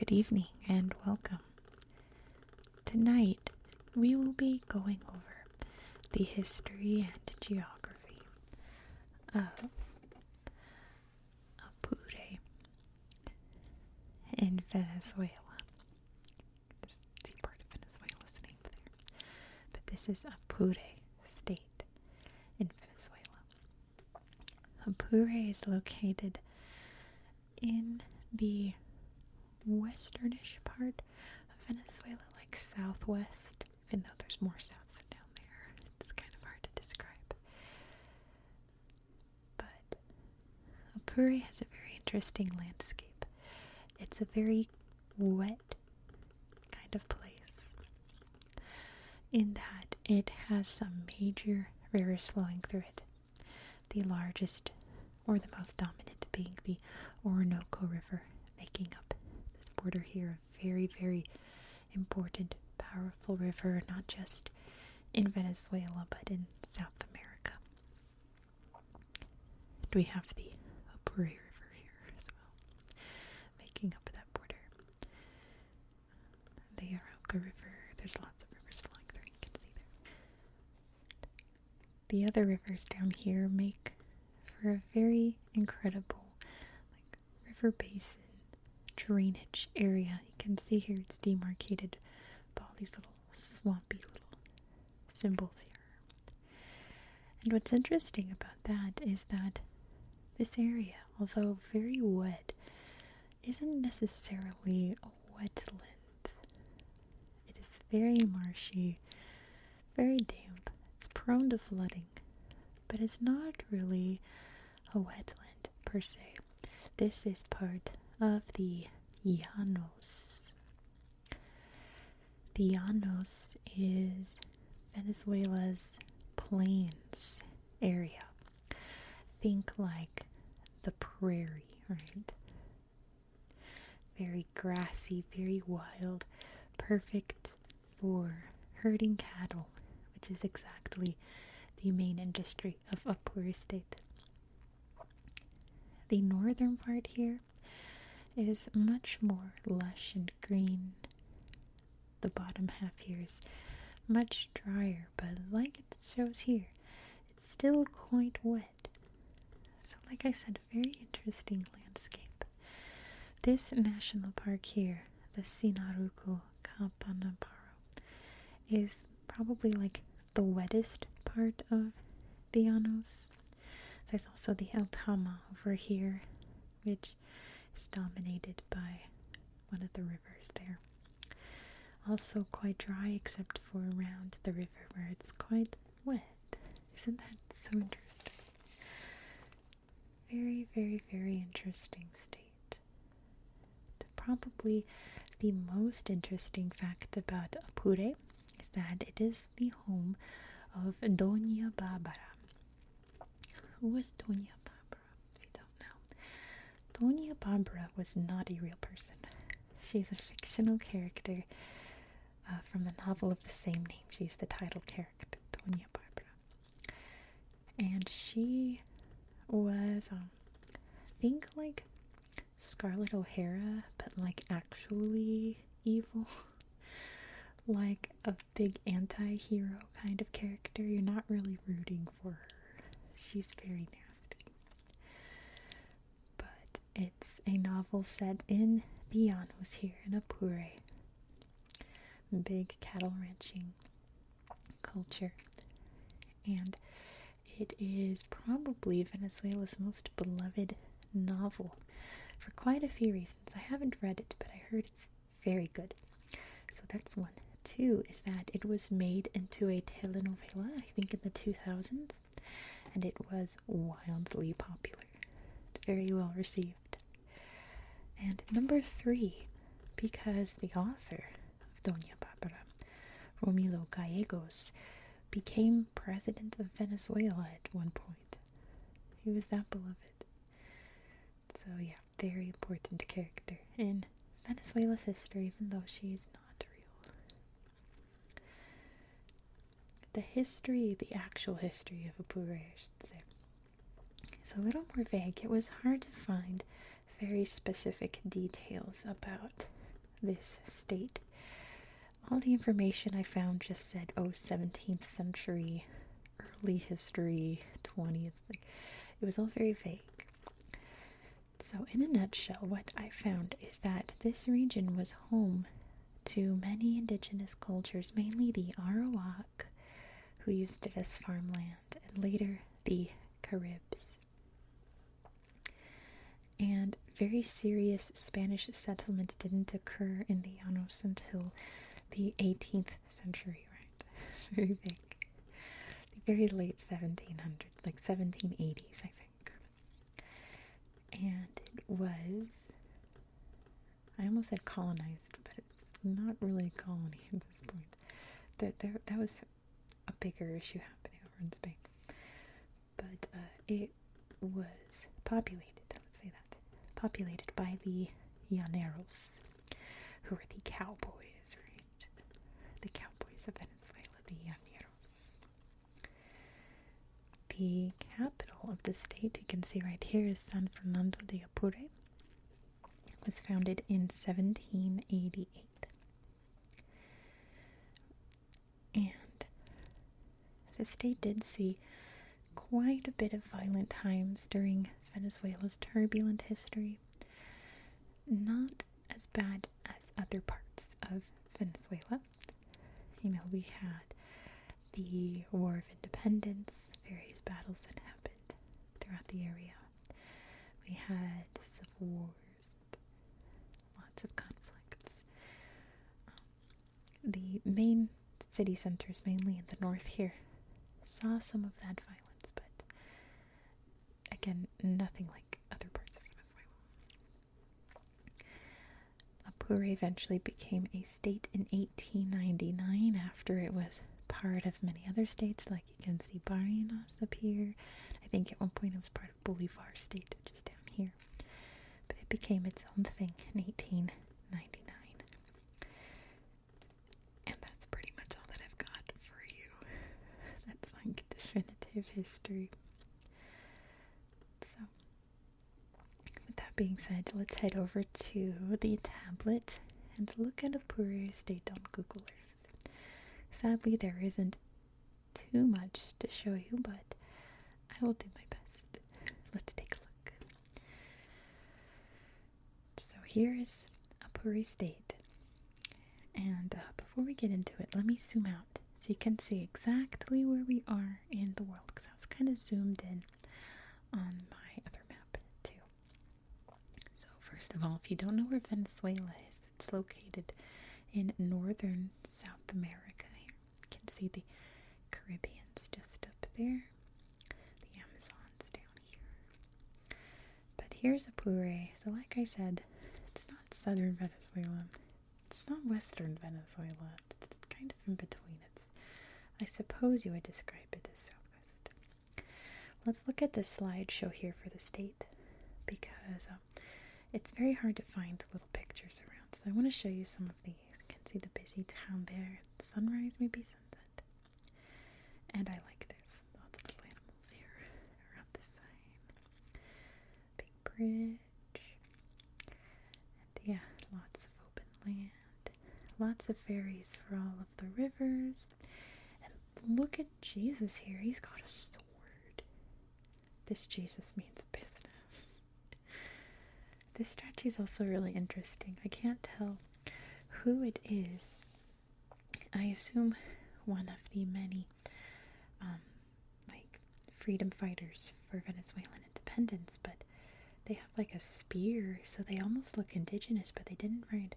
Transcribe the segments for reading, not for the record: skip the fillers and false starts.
Good evening and welcome. Tonight we will be going over the history and geography of Apure in Venezuela. Just see part of Venezuela's name there. But this is Apure State in Venezuela. Apure is located in the westernish part of Venezuela, like southwest, even though there's more south down there. It's kind of hard to describe. But Apure has a very interesting landscape. It's a very wet kind of place in that it has some major rivers flowing through it. The largest or the most dominant being the Orinoco River, making up this border here. A very, very important, powerful river, not just in Venezuela, but in South America. We have the Apure River here as well, making up that border. The Arauca River, there's lots of rivers flowing through, you can see there. The other rivers down here make for a very incredible river basin drainage area. You can see here it's demarcated by all these little swampy little symbols here. And what's interesting about that is that this area, although very wet, isn't necessarily a wetland. It is very marshy, very damp. It's prone to flooding, but it's not really a wetland per se. This is part of the Llanos. The Llanos is Venezuela's plains area. Think like the prairie, right? Very grassy, very wild, perfect for herding cattle, which is exactly the main industry of Apure State. The northern part here is much more lush and green. The bottom half here is much drier, but like it shows here, it's still quite wet. So like I said, very interesting landscape. This national park here, the Sinaruco Kaparo, is probably like the wettest part of the Llanos. There's also the El Tama over here, which is dominated by one of the rivers there. Also quite dry except for around the river where it's quite wet. Isn't that so interesting? Very, very, very interesting state. Probably the most interesting fact about Apure is that it is the home of Doña Barbara. Who was Doña Barbara? I don't know. Doña Barbara was not a real person. She's a fictional character from the novel of the same name. She's the title character, Doña Barbara. And she was, think like Scarlett O'Hara, but like actually evil. Like a big anti-hero kind of character. You're not really rooting for her. She's very nasty. But it's a novel set in the Llanos here in Apure. Big cattle ranching culture. And it is probably Venezuela's most beloved novel for quite a few reasons. I haven't read it, but I heard it's very good. So that's one. Two is that it was made into a telenovela, I think in the 2000s. And it was wildly popular, very well received. And number three, because the author of Doña Barbara, Romilo Gallegos, became president of Venezuela at one point. He was that beloved. So yeah, very important character in Venezuela's history, even though she is not real. The history, the actual history of Apure, I should say, is a little more vague. It was hard to find very specific details about this state. All the information I found just said, 17th century, early history, 20th. Like, it was all very vague. So, in a nutshell, what I found is that this region was home to many indigenous cultures, mainly the Arawak, who used it as farmland, and later the Caribs. And very serious Spanish settlement didn't occur in the Llanos until the 18th century, right? Very big. The very late 1700s, like 1780s, I think. And it was, I almost said colonized, but it's not really a colony at this point. That was a bigger issue happening over in Spain. But it was populated, let's say that, populated by the Llaneros, who were the cowboys, right? The cowboys of Venezuela, the Llaneros. The capital of the state, you can see right here, is San Fernando de Apure. It was founded in 1788. And the state did see quite a bit of violent times during Venezuela's turbulent history. Not as bad as other parts of Venezuela. You know, we had the War of Independence, various battles that happened throughout the area. We had civil wars, lots of conflicts. The main city centers, mainly in the north here, saw some of that violence, but again, nothing like other parts of Venezuela. Apure eventually became a state in 1899 after it was part of many other states, like you can see Barinas up here. I think at one point it was part of Bolivar state, which is down here. But it became its own thing in 1899. And that's pretty much all that I've got for you. That's like definitive history. So, with that being said, let's head over to the tablet and look at Apure State on Google Earth. Sadly, there isn't too much to show you, but I will do my best. Let's take a look. So here is Apure State. And before we get into it, let me zoom out so you can see exactly where we are in the world, because I was kind of zoomed in on my other map too. So first of all, if you don't know where Venezuela is, it's located in northern South America. Here you can see the Caribbean's just up there, the Amazon's down here. But here's Apure. So like I said, it's not southern Venezuela. It's not western Venezuela. It's kind of in between. I suppose you would describe it as southwest. Let's look at this slideshow here for the state, because it's very hard to find little pictures around. So I want to show you some of these. You can see the busy town there. Sunrise, maybe sunset. And I like this. All the little animals here around this side. Big bridge. And yeah, lots of open land. Lots of ferries for all of the rivers. And look at Jesus here. He's got a sword. This Jesus means business. This statue is also really interesting. I can't tell who it is. I assume one of the many like freedom fighters for Venezuelan independence, but they have like a spear, so they almost look indigenous, but they didn't ride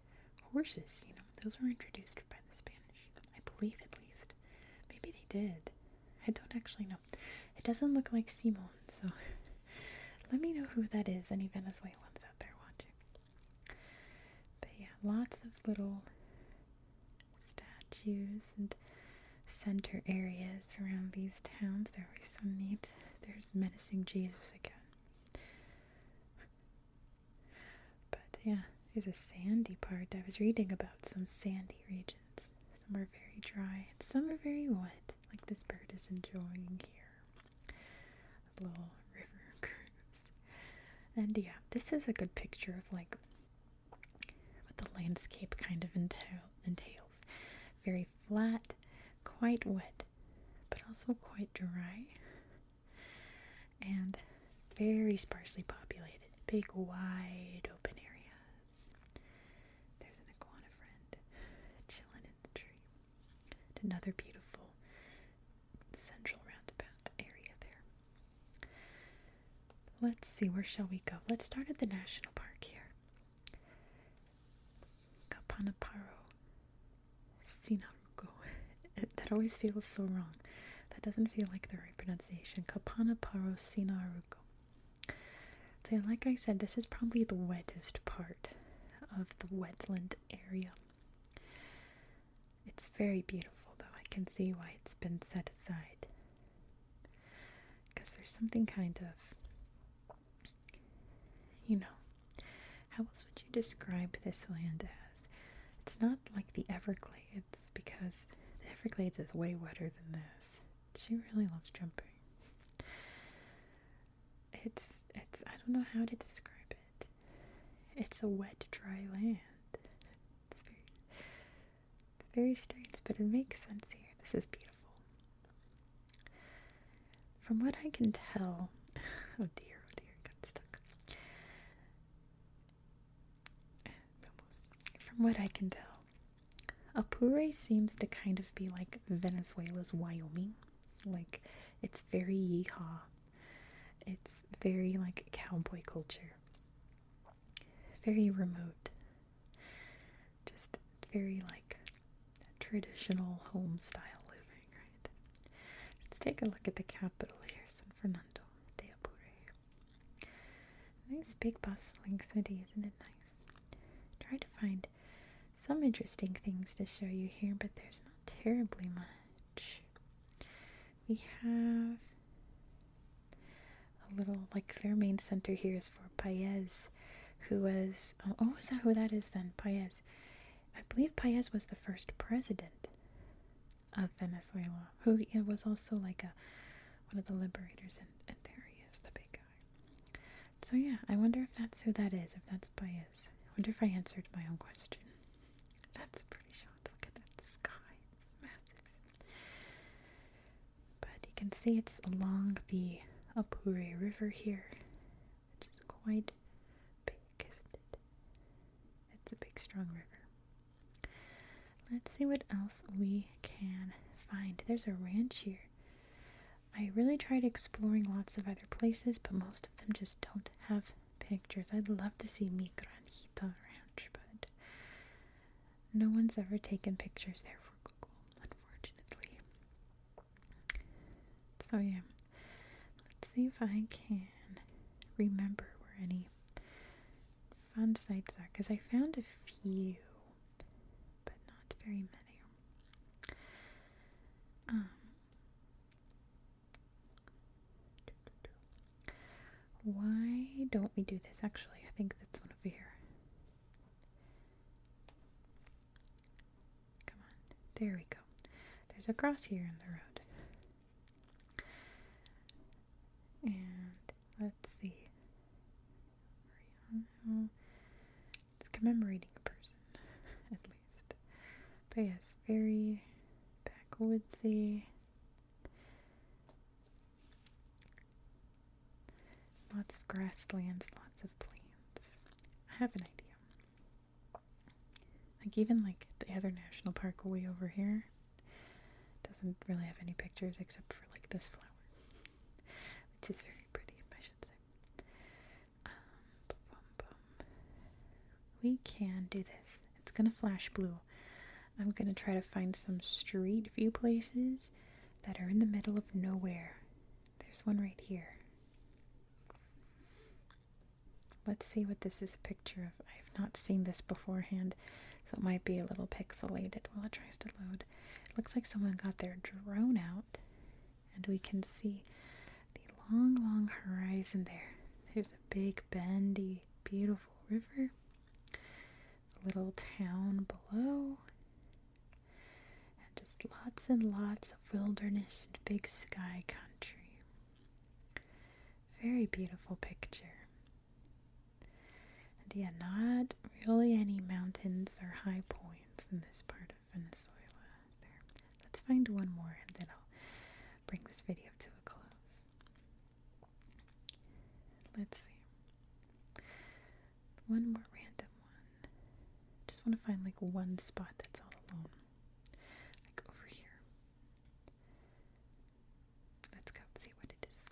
horses, you know. Those were introduced by the Spanish, I believe, at least. Maybe they did. I don't actually know. It doesn't look like Simon, so let me know who that is, any Venezuelans out there watching. But yeah, lots of little statues and center areas around these towns. They're always so neat. There's menacing Jesus again. But yeah, there's a sandy part. I was reading about some sandy regions. Some are very dry and some are very wet, like this bird is enjoying here. A little river cruise. And yeah, this is a good picture of like what the landscape kind of entails. Very flat, quite wet, but also quite dry, and very sparsely populated. Big, wide open areas. There's an iguana friend chilling in the tree. And another beautiful central roundabout area there. Let's see, where shall we go? Let's start at the national park here. Kaparo Sinarugo. That always feels so wrong. That doesn't feel like the right pronunciation. Kaparo Sinarugo. So like I said, this is probably the wettest part of the wetland area. It's very beautiful, though. I can see why it's been set aside. Because there's something kind of, how else would you describe this land as? It's not like the Everglades, because the Everglades is way wetter than this. She really loves jumping. It's I don't know how to describe it. It's a wet, dry land. It's very strange, but it makes sense here. This is beautiful. From what I can tell, oh dear, got stuck. From what I can tell, Apure seems to kind of be like Venezuela's Wyoming. Like, it's very yeehaw. It's very like cowboy culture. Very remote. Just very like traditional home style living, right? Let's take a look at the capital here, San Fernando de Apure. Nice big bustling city, isn't it nice? Try to find some interesting things to show you here, but there's not terribly much. We have a little, like, their main center here is for Paez, who was, is that who that is then? Paez. I believe Paez was the first president of Venezuela, who was also like one of the liberators, and there he is, the big guy. So yeah, I wonder if that's who that is, if that's Paez. I wonder if I answered my own question. That's pretty shot. Look at that sky, it's massive. But you can see it's along the Apure River here, which is quite big, isn't it? It's a big, strong river. Let's see what else we can find. There's a ranch here. I really tried exploring lots of other places, but most of them just don't have pictures. I'd love to see Mi Granita Ranch, but no one's ever taken pictures there for Google, unfortunately. So yeah. Let's see if I can remember where any fun sites are, because I found a few, but not very many. Why don't we do this? Actually, I think that's one over here. Come on. There we go. There's a cross here in the road. And let's see. It's commemorating a person, at least. But yes, very backwoodsy. Lots of grasslands, lots of plains. I have an idea. Like, even like the other national park way over here doesn't really have any pictures except for like this flower, which is very pretty, I should say. We can do this. It's gonna flash blue. I'm gonna try to find some street view places that are in the middle of nowhere. There's one right here. Let's see what this is a picture of. I've not seen this beforehand, so it might be a little pixelated while it tries to load. It looks like someone got their drone out, and we can see the long, long horizon there. There's a big, bendy, beautiful river, a little town below, and just lots and lots of wilderness and big sky country. Very beautiful picture. And yeah, not really any mountains or high points in this part of Venezuela. There. Let's find one more and then I'll bring this video to a close. Let's see. One more random one. Just want to find like one spot that's all alone. Like over here. Let's go see what it is.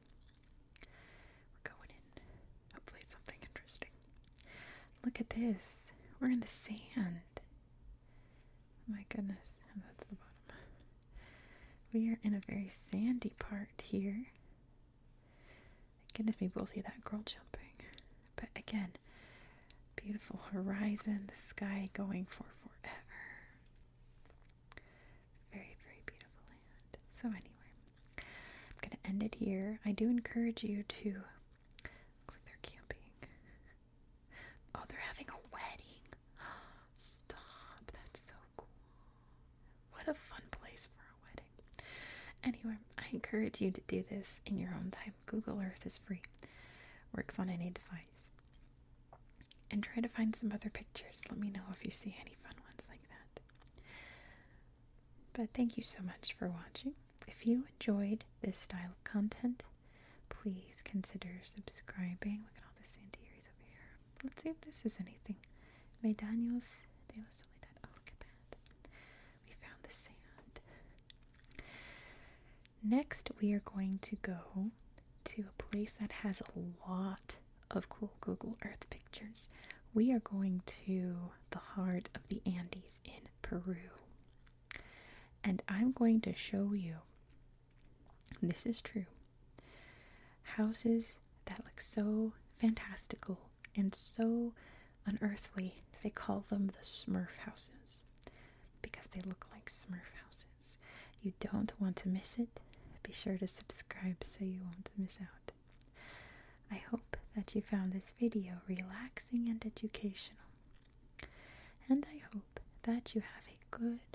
We're going in. Hopefully it's something interesting. Look at this. We're in the sand. My goodness. And that's the bottom. We are in a very sandy part here. Goodness, maybe we'll see that girl jumping. But again, beautiful horizon, the sky going for forever. Very, very beautiful land. So anyway, I'm going to end it here. I do encourage you to, looks like they're camping. Oh, they're having a wedding. Stop, that's so cool. What a fun place for a wedding. Anyway, I encourage you to do this in your own time. Google Earth is free. Works on any device. And try to find some other pictures. Let me know if you see any fun ones like that. But thank you so much for watching. If you enjoyed this style of content, please consider subscribing. Look at all the sandiers over here. Let's see if this is anything. Medallos de la Soledad. Oh, look at that. We found the sand. Next, we are going to go to a place that has a lot of cool Google Earth pictures. We are going to the heart of the Andes in Peru. And I'm going to show you, this is true, houses that look so fantastical and so unearthly. They call them the Smurf houses because they look like Smurf houses. You don't want to miss it. Be sure to subscribe so you won't miss out. I hope that you found this video relaxing and educational. And I hope that you have a good